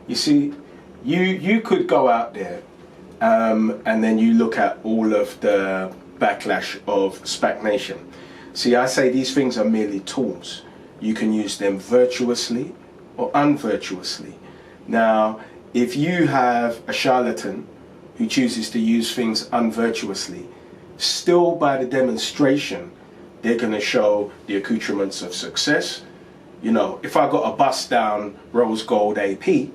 You see, you could go out there and then you look at all of the backlash of stagnation. See, I say these things are merely tools. You can use them virtuously or unvirtuously. Now, if you have a charlatan who chooses to use things unvirtuously, still by the demonstration, they're going to show the accoutrements of success. You know, if I got a bust down rose gold AP,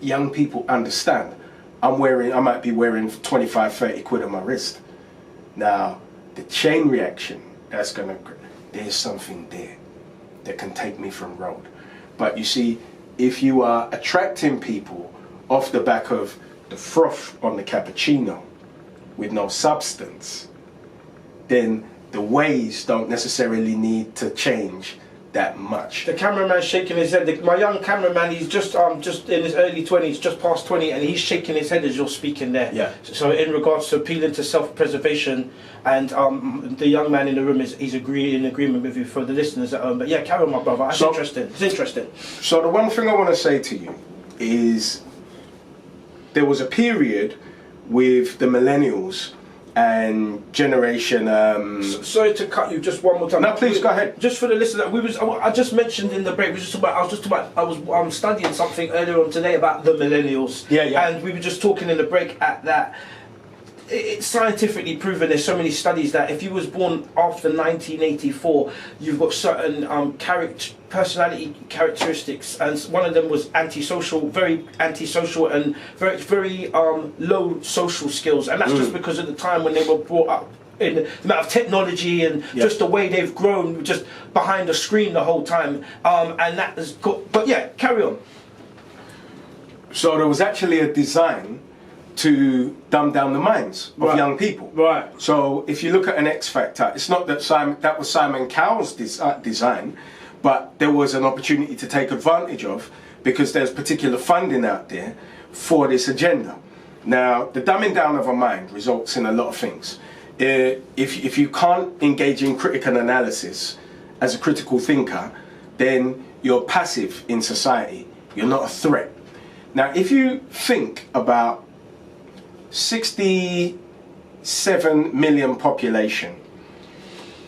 young people understand. I might be wearing 25, 30 quid on my wrist. Now, the chain reaction, there's something there that can take me from road. But you see, if you are attracting people off the back of the froth on the cappuccino with no substance, then the ways don't necessarily need to change that much. The cameraman's shaking his head. My young cameraman, he's just in his early 20s, just past 20, and he's shaking his head as you're speaking there. Yeah. So in regards to appealing to self-preservation, and the young man in the room he's in agreement with you for the listeners at home. But yeah, carry on, my brother. That's interesting. It's interesting. So the one thing I want to say to you is there was a period with the Millennials and generation. Sorry to cut you just one more time. No, please go ahead. Just for the listener, I just mentioned in the break. I was studying something earlier on today about the Millennials. Yeah. And we were just talking in the break at that. It's scientifically proven. There's so many studies that if you was born after 1984, you've got certain personality characteristics, and one of them was very antisocial, and very low social skills, and that's just because of the time when they were brought up in the amount of technology and just the way they've grown, just behind the screen the whole time, and that is good. But yeah, carry on. So there was actually a design to dumb down the minds of young people. Right. So if you look at an X Factor, it's not that that was Simon Cowell's design, but there was an opportunity to take advantage of because there's particular funding out there for this agenda. Now, the dumbing down of a mind results in a lot of things. If you can't engage in critical analysis as a critical thinker, then you're passive in society. You're not a threat. Now, if you think about 67 million population,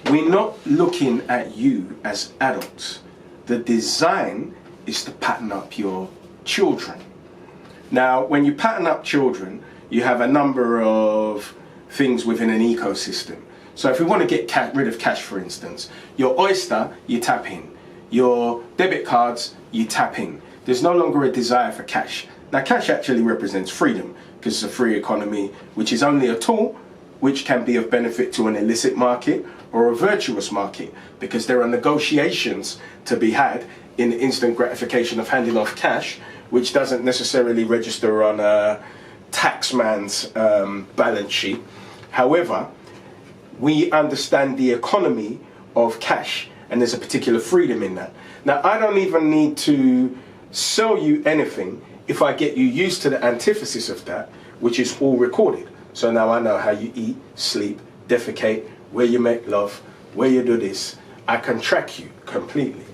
we're not looking at you as adults. The design is to pattern up your children. Now, when you pattern up children, you have a number of things within an ecosystem. So if we want to get rid of cash, for instance, your Oyster, you tap in. Your debit cards, you tap in. There's no longer a desire for cash. Now, cash actually represents freedom, because it's a free economy, which is only a tool which can be of benefit to an illicit market or a virtuous market, because there are negotiations to be had in the instant gratification of handing off cash, which doesn't necessarily register on a taxman's balance sheet. However, we understand the economy of cash, and there's a particular freedom in that. Now, I don't even need to sell you anything if I get you used to the antithesis of that, which is all recorded. So now I know how you eat, sleep, defecate, where you make love, where you do this. I can track you completely.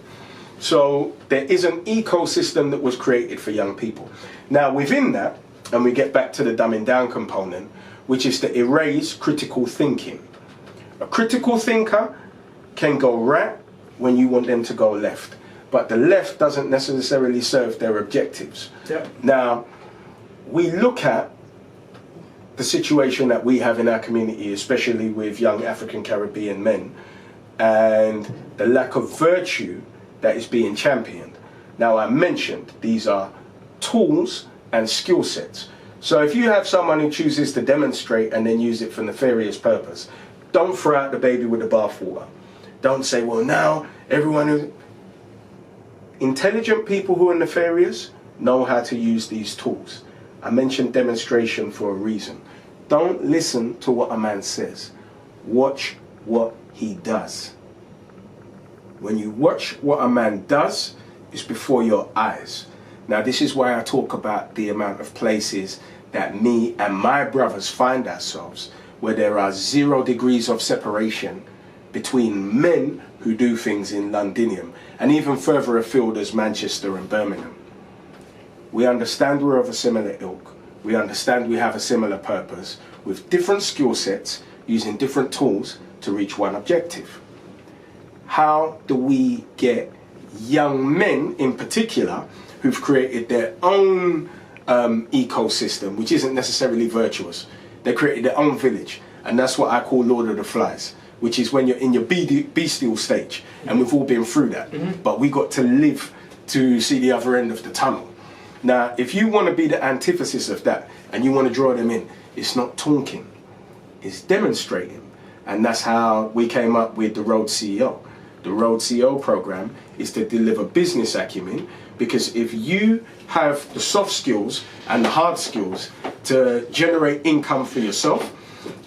So there is an ecosystem that was created for young people. Now within that, and we get back to the dumbing down component, which is to erase critical thinking. A critical thinker can go right when you want them to go left, but the left doesn't necessarily serve their objectives. Yep. Now, we look at the situation that we have in our community, especially with young African Caribbean men, and the lack of virtue that is being championed. Now, I mentioned these are tools and skill sets. So if you have someone who chooses to demonstrate and then use it for nefarious purpose, don't throw out the baby with the bathwater. Don't say, well, now everyone who... Intelligent people who are nefarious know how to use these tools. I mentioned demonstration for a reason. Don't listen to what a man says. Watch what he does. When you watch what a man does, it's before your eyes. Now, this is why I talk about the amount of places that me and my brothers find ourselves, where there are 0 degrees of separation between men who do things in Londinium, and even further afield as Manchester and Birmingham. We understand we're of a similar ilk. We understand we have a similar purpose with different skill sets using different tools to reach one objective. How do we get young men in particular who've created their own ecosystem, which isn't necessarily virtuous? They created their own village, and that's what I call Lord of the Flies, which is when you're in your bestial stage, and we've all been through that, but we got to live to see the other end of the tunnel. Now, if you want to be the antithesis of that, and you want to draw them in, it's not talking, it's demonstrating. And that's how we came up with the Road CEO. The Road CEO program is to deliver business acumen, because if you have the soft skills and the hard skills to generate income for yourself,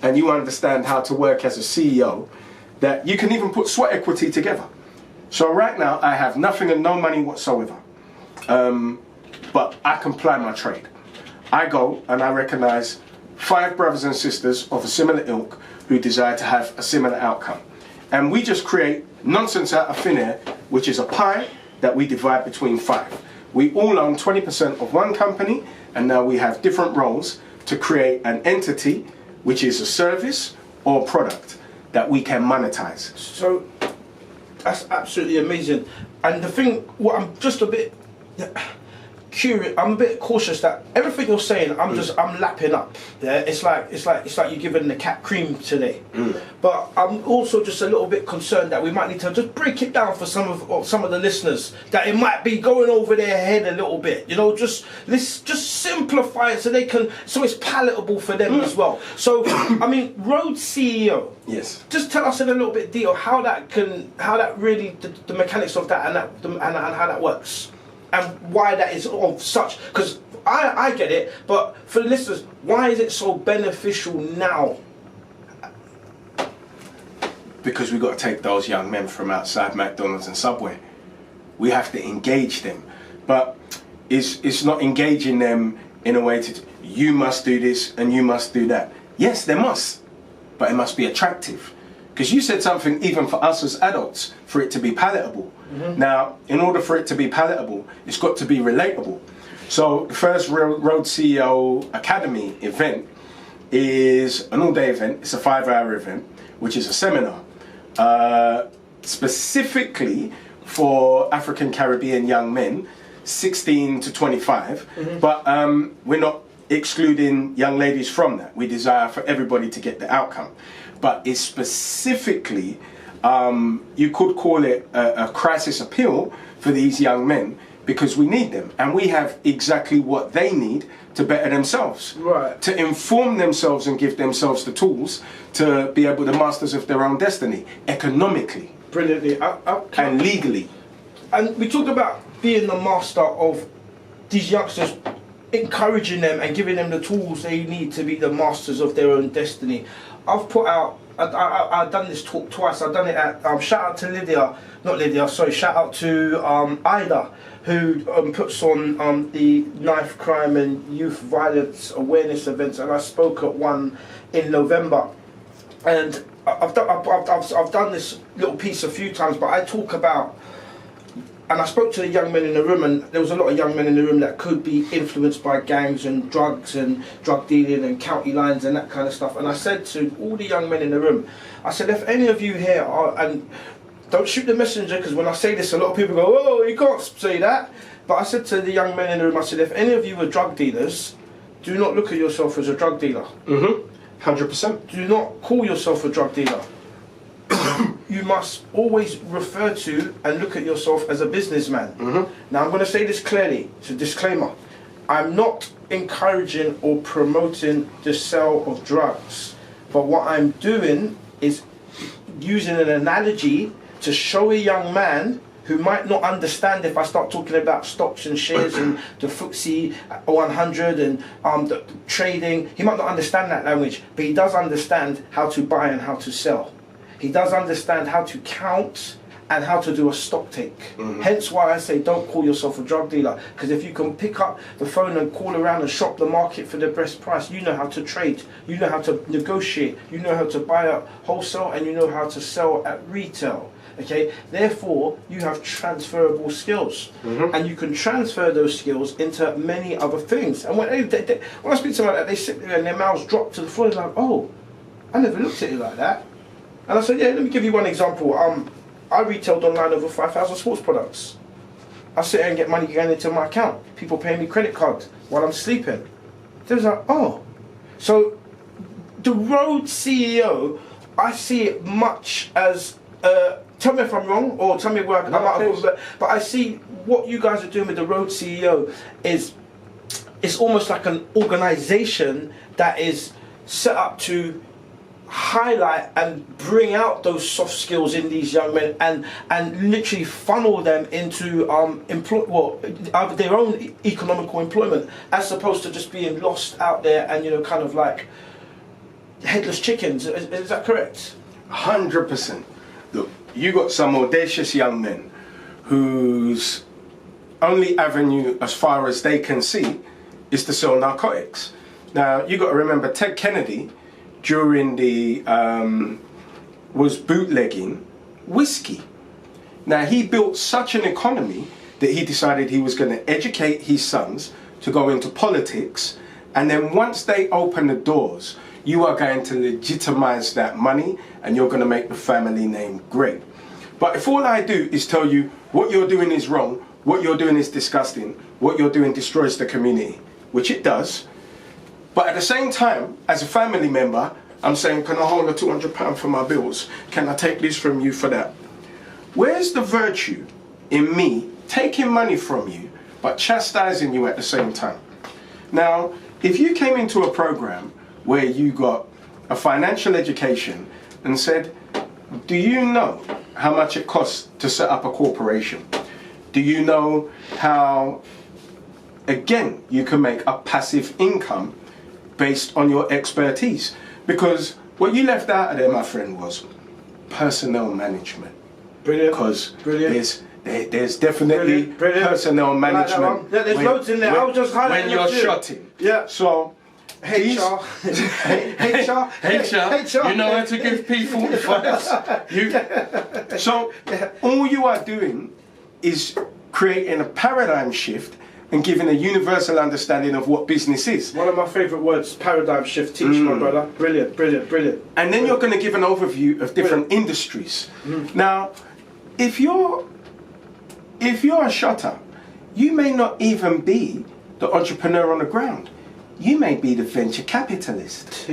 and you understand how to work as a CEO, that you can even put sweat equity together. So right now I have nothing and no money whatsoever, but I can ply my trade. I go and I recognize 5 brothers and sisters of a similar ilk who desire to have a similar outcome. And we just create nonsense out of thin air, which is a pie that we divide between 5. We all own 20% of one company, and now we have different roles to create an entity, which is a service or product that we can monetize. So that's absolutely amazing. And the thing, what I'm just a bit curious, I'm a bit cautious that everything you're saying, I'm lapping up. Yeah, it's like you're giving the cat cream today. But I'm also just a little bit concerned that we might need to just break it down for some of the listeners, that it might be going over their head a little bit. You know, just simplify it so it's palatable for them as well. So I mean, Road CEO. Yes. Just tell us in a little bit detail how that really the mechanics of that and how that works. And why that is of such, because I get it, but for the listeners, why is it so beneficial now? Because we've got to take those young men from outside McDonald's and Subway. We have to engage them. But it's not engaging them in a way to, you must do this and you must do that. Yes, they must, but it must be attractive. Because you said something, even for us as adults, for it to be palatable. Now, in order for it to be palatable, it's got to be relatable. So the first Road CEO Academy event is an all-day event. It's a 5-hour event, which is a seminar specifically for African Caribbean young men, 16 to 25. But we're not excluding young ladies from that. We desire for everybody to get the outcome. But it's specifically, you could call it a crisis appeal for these young men, because we need them, and we have exactly what they need to better themselves, right? To inform themselves and give themselves the tools to be able to masters of their own destiny, economically, brilliantly, and legally. And we talk about being the master of these youngsters, encouraging them and giving them the tools they need to be the masters of their own destiny. I've put out, I've done this talk twice. I've done it at, shout out to shout out to Ida, who puts on the knife crime and youth violence awareness events, and I spoke at one in November. And I've done this little piece a few times, but I talk about, and I spoke to the young men in the room, and there was a lot of young men in the room that could be influenced by gangs and drug dealing and county lines and that kind of stuff. And I said to all the young men in the room, I said, if any of you here are, and don't shoot the messenger, because when I say this, a lot of people go, oh, you can't say that. But I said to the young men in the room, I said, if any of you are drug dealers, do not look at yourself as a drug dealer. 100%. Do not call yourself a drug dealer. You must always refer to and look at yourself as a businessman. Now, I'm going to say this clearly. It's a disclaimer. I'm not encouraging or promoting the sale of drugs. But what I'm doing is using an analogy to show a young man who might not understand if I start talking about stocks and shares and the FTSE 100 and the trading. He might not understand that language, but he does understand how to buy and how to sell. He does understand how to count and how to do a stock take. Hence why I say don't call yourself a drug dealer, because if you can pick up the phone and call around and shop the market for the best price, you know how to trade, you know how to negotiate, you know how to buy at wholesale, and you know how to sell at retail. Okay, therefore you have transferable skills, and you can transfer those skills into many other things. And when when I speak to someone like that, they sit there and their mouths drop to the floor. They're like, "Oh, I never looked at it like that." And I said, "Yeah, let me give you one example. I retailed online over 5,000 sports products. I sit there and get money going into my account. People pay me credit card while I'm sleeping." They was like, "Oh," so the road CEO, I see it much as. Tell me if I'm wrong, or tell me where I'm out of, but I see what you guys are doing with the Road CEO is it's almost like an organisation that is set up to highlight and bring out those soft skills in these young men and literally funnel them into their own economical employment, as opposed to just being lost out there and kind of like headless chickens. Is that correct? 100%. Look, you got some audacious young men whose only avenue as far as they can see is to sell narcotics. Now, you got to remember Ted Kennedy during the was bootlegging whiskey. Now, he built such an economy that he decided he was going to educate his sons to go into politics, and then once they open the doors, you are going to legitimize that money and you're going to make the family name great. But if all I do is tell you what you're doing is wrong, what you're doing is disgusting, what you're doing destroys the community, which it does, but at the same time, as a family member, I'm saying, can I hold a £200 for my bills? Can I take this from you for that? Where's the virtue in me taking money from you, but chastising you at the same time? Now, if you came into a program where you got a financial education and said, do you know how much it costs to set up a corporation? Do you know how, again, you can make a passive income based on your expertise? Because what you left out of there, my friend, was personnel management. Brilliant. Because brilliant. There's definitely personnel management. There's loads in there. I was just highlighting when you're shotting. Yeah. So HR, you know how to give P45s. So all you are doing is creating a paradigm shift and giving a universal understanding of what business is. One of my favourite words, paradigm shift. Teach my brother. Brilliant, brilliant, brilliant. And then you're going to give an overview of different industries. Now, if you're a shotter, you may not even be the entrepreneur on the ground. You may be the venture capitalist.